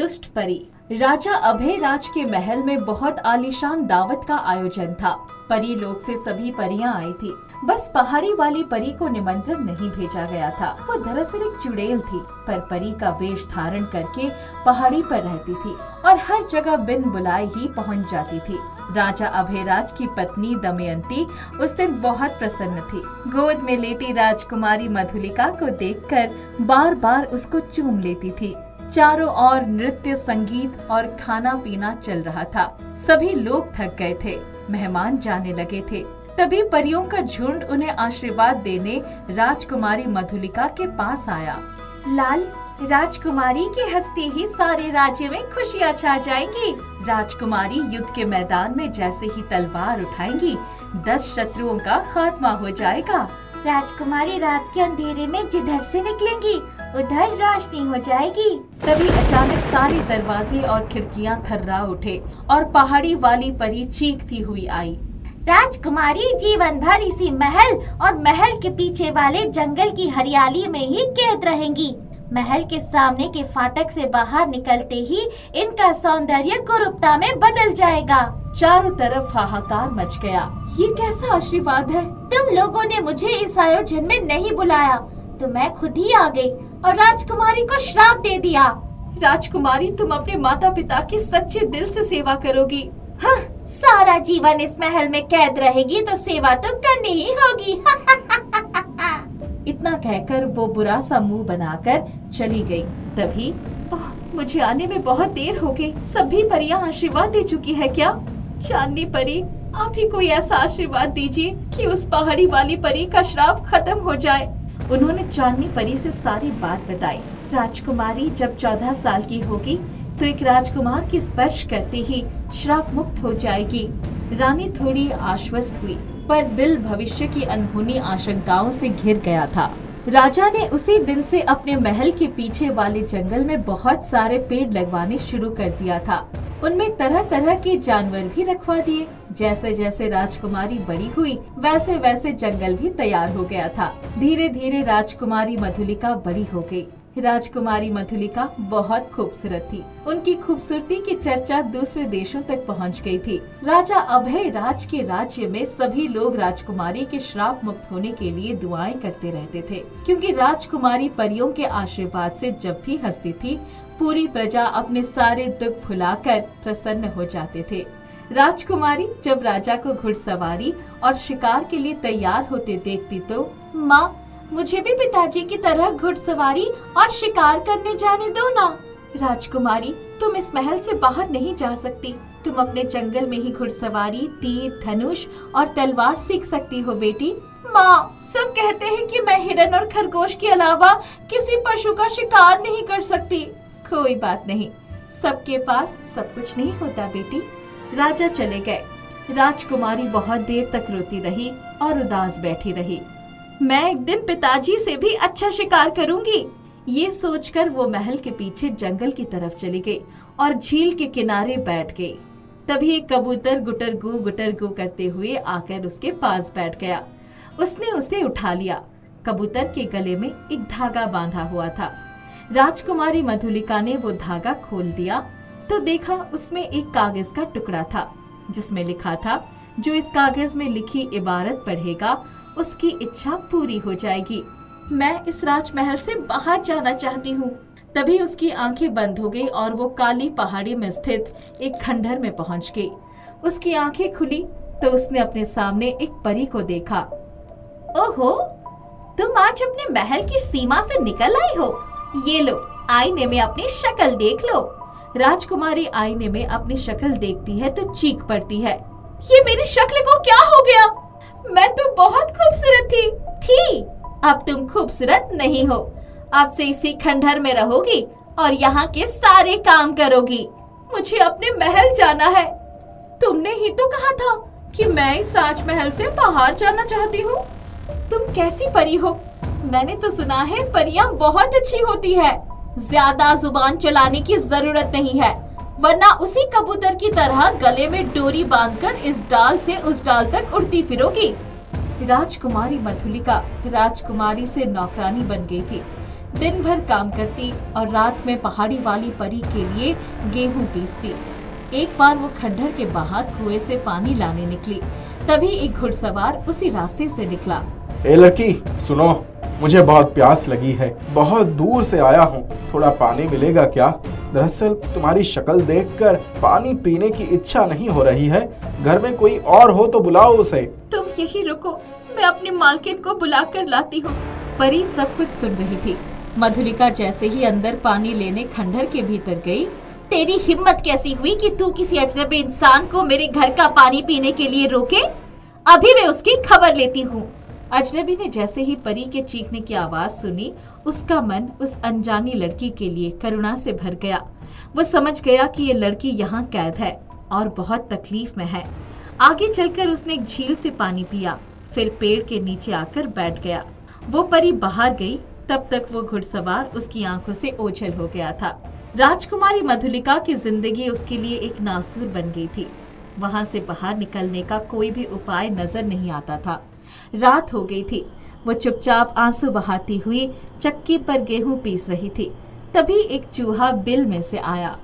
दुष्ट परी। राजा अभय राज के महल में बहुत आलीशान दावत का आयोजन था। परी लोक से सभी परियां आई थी, बस पहाड़ी वाली परी को निमंत्रण नहीं भेजा गया था। वो दरअसल एक चुड़ैल थी, पर परी का वेश धारण करके पहाड़ी पर रहती थी और हर जगह बिन बुलाए ही पहुंच जाती थी। राजा अभयराज की पत्नी दमयंती उस दिन बहुत प्रसन्न थी। गोद में लेटी राजकुमारी मधुलिका को देखकर बार बार उसको चूम लेती थी। चारों ओर नृत्य, संगीत और खाना पीना चल रहा था। सभी लोग थक गए थे, मेहमान जाने लगे थे। तभी परियों का झुंड उन्हें आशीर्वाद देने राजकुमारी मधुलिका के पास आया। लाल, राजकुमारी के हंसते ही सारे राज्य में खुशियाँ छा जाएंगी। राजकुमारी युद्ध के मैदान में जैसे ही तलवार उठाएंगी, 10 शत्रुओं का खात्मा हो जाएगा। राजकुमारी रात के अंधेरे में जिधर से निकलेंगी उधर रोशनी हो जाएगी। तभी अचानक सारे दरवाजे और खिड़कियां थर्रा उठे और पहाड़ी वाली परी चीखती हुई आई। राजकुमारी जीवन भर इसी महल और महल के पीछे वाले जंगल की हरियाली में ही कैद रहेंगी। महल के सामने के फाटक से बाहर निकलते ही इनका सौंदर्य कुरूपता में बदल जाएगा। चारों तरफ हाहाकार मच गया। ये कैसा आशीर्वाद है? तुम लोगों ने मुझे इस आयोजन में नहीं बुलाया तो मैं खुद ही आ गई और राजकुमारी को श्राप दे दिया। राजकुमारी, तुम अपने माता पिता की सच्चे दिल से सेवा करोगी। हाँ, सारा जीवन इस महल में कैद रहेगी तो सेवा तो करनी ही होगी। इतना कहकर वो बुरा सा मुंह बनाकर चली गई। तभी मुझे आने में बहुत देर हो गई। सभी परियां आशीर्वाद दे चुकी है क्या? चांदनी परी, आप ही कोई ऐसा आशीर्वाद दीजिए कि उस पहाड़ी वाली परी का श्राप खत्म हो जाए। उन्होंने चांदनी परी से सारी बात बताई। राजकुमारी जब 14 साल की होगी तो एक राजकुमार की स्पर्श करते ही श्राप मुक्त हो जाएगी। रानी थोड़ी आश्वस्त हुई, पर दिल भविष्य की अनहोनी आशंकाओं से घिर गया था। राजा ने उसी दिन से अपने महल के पीछे वाले जंगल में बहुत सारे पेड़ लगवाने शुरू कर दिया था। उनमें तरह तरह के जानवर भी रखवा दिए। जैसे जैसे राजकुमारी बड़ी हुई, वैसे वैसे जंगल भी तैयार हो गया था। धीरे धीरे राजकुमारी मधुलिका बड़ी हो गई। राजकुमारी मधुलिका बहुत खूबसूरत थी। उनकी खूबसूरती की चर्चा दूसरे देशों तक पहुंच गई थी। राजा अभय राज के राज्य में सभी लोग राजकुमारी के श्राप मुक्त होने के लिए दुआएं करते रहते थे, क्योंकि राजकुमारी परियों के आशीर्वाद से जब भी हंसती थी, पूरी प्रजा अपने सारे दुख भुलाकर प्रसन्न हो जाते थे। राजकुमारी जब राजा को घुड़सवारी और शिकार के लिए तैयार होते देखती तो, माँ, मुझे भी पिताजी की तरह घुड़सवारी और शिकार करने जाने दो ना। राजकुमारी, तुम इस महल से बाहर नहीं जा सकती। तुम अपने जंगल में ही घुड़सवारी, तीर, धनुष और तलवार सीख सकती हो बेटी। माँ, सब कहते हैं कि मैं हिरन और खरगोश के अलावा किसी पशु का शिकार नहीं कर सकती। कोई बात नहीं, सबके पास सब कुछ नहीं होता बेटी। राजा चले गए। राजकुमारी बहुत देर तक रोती रही और उदास बैठी रही। मैं एक दिन पिताजी से भी अच्छा शिकार करूंगी। ये सोचकर वो महल के पीछे जंगल की तरफ चली गई और झील के किनारे बैठ गई। तभी एक कबूतर गुटर गू करते हुए आकर उसके पास बैठ गया। उसने उसे उठा लिया। कबूतर के गले में एक धागा बांधा हुआ था। राजकुमारी मधुलिका ने वो धागा खोल दिया तो देखा उसमें एक कागज का टुकड़ा था, जिसमें लिखा था, जो इस कागज में लिखी इबारत पढ़ेगा उसकी इच्छा पूरी हो जाएगी। मैं इस राजमहल से बाहर जाना चाहती हूँ। तभी उसकी आंखें बंद हो गई और वो काली पहाड़ी में स्थित एक खंडहर में पहुँच गई। उसकी आंखें खुली तो उसने अपने सामने एक परी को देखा। ओहो, तुम आज अपने महल की सीमा से निकल आई हो। ये लो, आईने में अपनी शक्ल देख लो। राजकुमारी आईने में अपनी शक्ल देखती है तो चीख पड़ती है। ये मेरी शक्ल को क्या हो गया? मैं तो बहुत खूबसूरत थी। अब तुम खूबसूरत नहीं हो। अब से इसी खंडहर में रहोगी और यहाँ के सारे काम करोगी। मुझे अपने महल जाना है। तुमने ही तो कहा था कि मैं इस राजमहल से बाहर जाना चाहती हूँ। तुम कैसी परी हो? मैंने तो सुना है परियां बहुत अच्छी होती है। ज्यादा जुबान चलाने की जरूरत नहीं है, वरना उसी कबूतर की तरह गले में डोरी बांधकर इस डाल से उस डाल तक उड़ती फिरोगी। राजकुमारी मधुलिका राजकुमारी से नौकरानी बन गई थी। दिन भर काम करती और रात में पहाड़ी वाली परी के लिए गेहूं पीसती। एक बार वो खंडहर के बाहर कुएं से पानी लाने निकली, तभी एक घुड़सवार उसी रास्ते से निकला। ए लड़की सुनो, मुझे बहुत प्यास लगी है, बहुत दूर से आया हूँ, थोड़ा पानी मिलेगा क्या? दरअसल तुम्हारी शक्ल देखकर पानी पीने की इच्छा नहीं हो रही है, घर में कोई और हो तो बुलाओ उसे। तुम यही रुको, मैं अपनी मालकिन को बुला कर लाती हूँ। परी सब कुछ सुन रही थी। मधुलिका जैसे ही अंदर पानी लेने खंडहर के भीतर गई, तेरी हिम्मत कैसी हुई कि तू किसी अजनबी इंसान को मेरे घर का पानी पीने के लिए रोके? अभी मैं उसकी खबर लेती हूँ। अजनबी ने जैसे ही परी के चीखने की आवाज सुनी, उसका मन उस अनजानी लड़की के लिए करुणा से भर गया। वो समझ गया कि ये लड़की यहाँ कैद है और बहुत तकलीफ में है। आगे चलकर उसने एक झील से पानी पिया, फिर पेड़ के नीचे आकर बैठ गया। वो परी बाहर गई, तब तक वो घुड़सवार उसकी आंखों से ओझल हो गया था। राजकुमारी मधुलिका की जिंदगी उसके लिए एक नासूर बन गई थी। वहाँ से बाहर निकलने का कोई भी उपाय नजर नहीं आता था। रात हो गई थी। वो चुपचाप आंसू बहाती हुई चक्की पर गेहूं पीस रही थी। तभी एक चूहा बिल में से आया।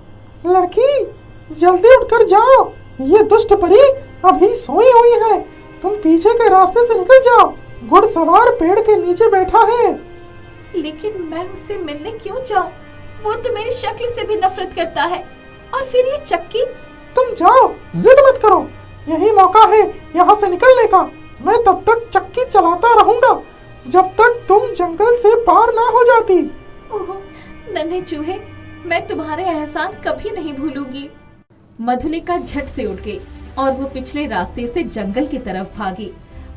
लड़की, जल्दी उठकर जाओ, ये दुष्ट परी अभी सोई हुई है। तुम पीछे के रास्ते से निकल जाओ, घुड़सवार पेड़ के नीचे बैठा है। लेकिन मैं उससे मिलने क्यों जाऊं? वो तो मेरी शक्ल से भी नफरत करता है। और फिर ये चक्की। तुम जाओ, जिद मत करो, यही मौका है यहाँ से निकलने का। मैं तब तक चक्की चलाता रहूंगा जब तक तुम जंगल से पार ना हो जाती। ओहो नन्हे चूहे, मैं तुम्हारे एहसान कभी नहीं भूलूंगी। मधुलिका झट से उठ गई और वो पिछले रास्ते से जंगल की तरफ भागी।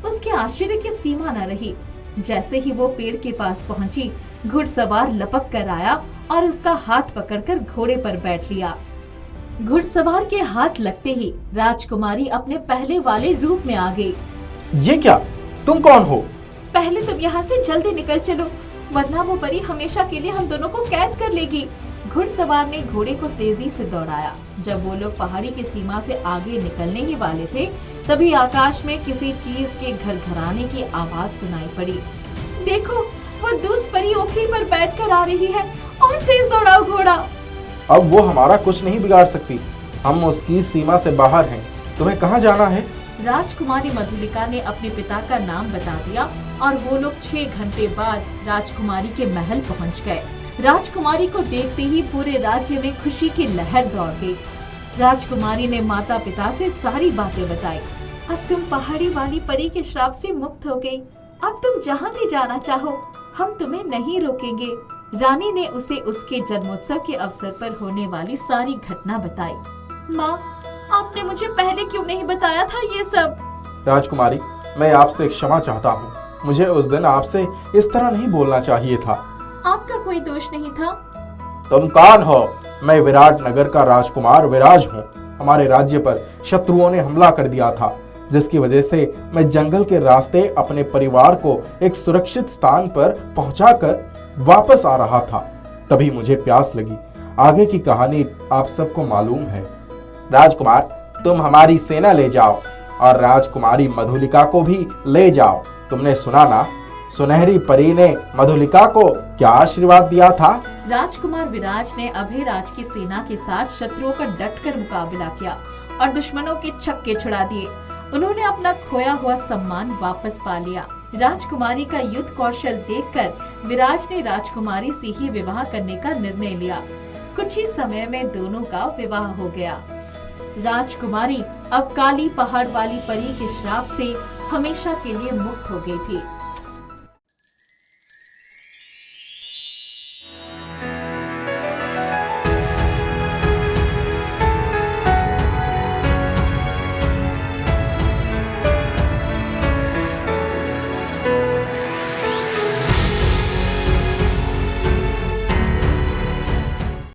उसके आश्चर्य की सीमा न रही। जैसे ही वो पेड़ के पास पहुंची, घुड़सवार लपक कर आया और उसका हाथ पकड़कर घोड़े पर बैठ लिया। घुड़सवार के हाथ लगते ही राजकुमारी अपने पहले वाले रूप में आ गई। ये क्या? तुम कौन हो? पहले तुम यहाँ से जल्दी निकल चलो, वरना वो परी हमेशा के लिए हम दोनों को कैद कर लेगी। घुड़सवार ने घोड़े को तेजी से दौड़ाया। जब वो लोग पहाड़ी की सीमा से आगे निकलने ही वाले थे, तभी आकाश में किसी चीज के घरघराने की आवाज सुनाई पड़ी। देखो, वो दुष्ट परी ओखली पर बैठकर आ रही है। और तेज दौड़ाओ घोड़ा। अब वो हमारा कुछ नहीं बिगाड़ सकती, हम उसकी सीमा से बाहर हैं। तुम्हें कहाँ जाना है? राजकुमारी मधुलिका ने अपने पिता का नाम बता दिया और वो लोग 6 घंटे बाद राजकुमारी के महल पहुंच गए। राजकुमारी को देखते ही पूरे राज्य में खुशी की लहर दौड़ गई। राजकुमारी ने माता पिता से सारी बातें बताई। अब तुम पहाड़ी वाली परी के श्राप से मुक्त हो गई। अब तुम जहाँ भी जाना चाहो, हम तुम्हें नहीं रोकेंगे। रानी ने उसे उसके जन्मोत्सव के अवसर पर होने वाली सारी घटना बताई। माँ, आपने मुझे पहले क्यों नहीं बताया था ये सब? राजकुमारी, मैं आपसे क्षमा चाहता हूँ। मुझे उस दिन आपसे इस तरह नहीं बोलना चाहिए था। आपका कोई दोष नहीं था। तुम कौन हो? मैं विराट नगर का राजकुमार विराज हूँ। हमारे राज्य पर शत्रुओं ने हमला कर दिया था, जिसकी वजह से मैं जंगल के रास्ते अपने परिवार को एक सुरक्षित स्थान पर पहुंचाकर वापस आ रहा था। तभी मुझे प्यास लगी। आगे की कहानी आप सबको मालूम है। राजकुमार, तुम हमारी सेना ले जाओ और राजकुमारी मधुलिका को भी ले जाओ। तुमने सुना ना, सुनहरी परी ने मधुलिका को क्या आशीर्वाद दिया था? राजकुमार विराज ने अभयराज की सेना के साथ शत्रुओं का डटकर मुकाबला किया और दुश्मनों के छक्के छुड़ा दिए। उन्होंने अपना खोया हुआ सम्मान वापस पा लिया। राजकुमारी का युद्ध कौशल देखकर विराज ने राजकुमारी से ही विवाह करने का निर्णय लिया। कुछ ही समय में दोनों का विवाह हो गया। राजकुमारी अब काली पहाड़ वाली परी के श्राप से हमेशा के लिए मुक्त हो गई थी।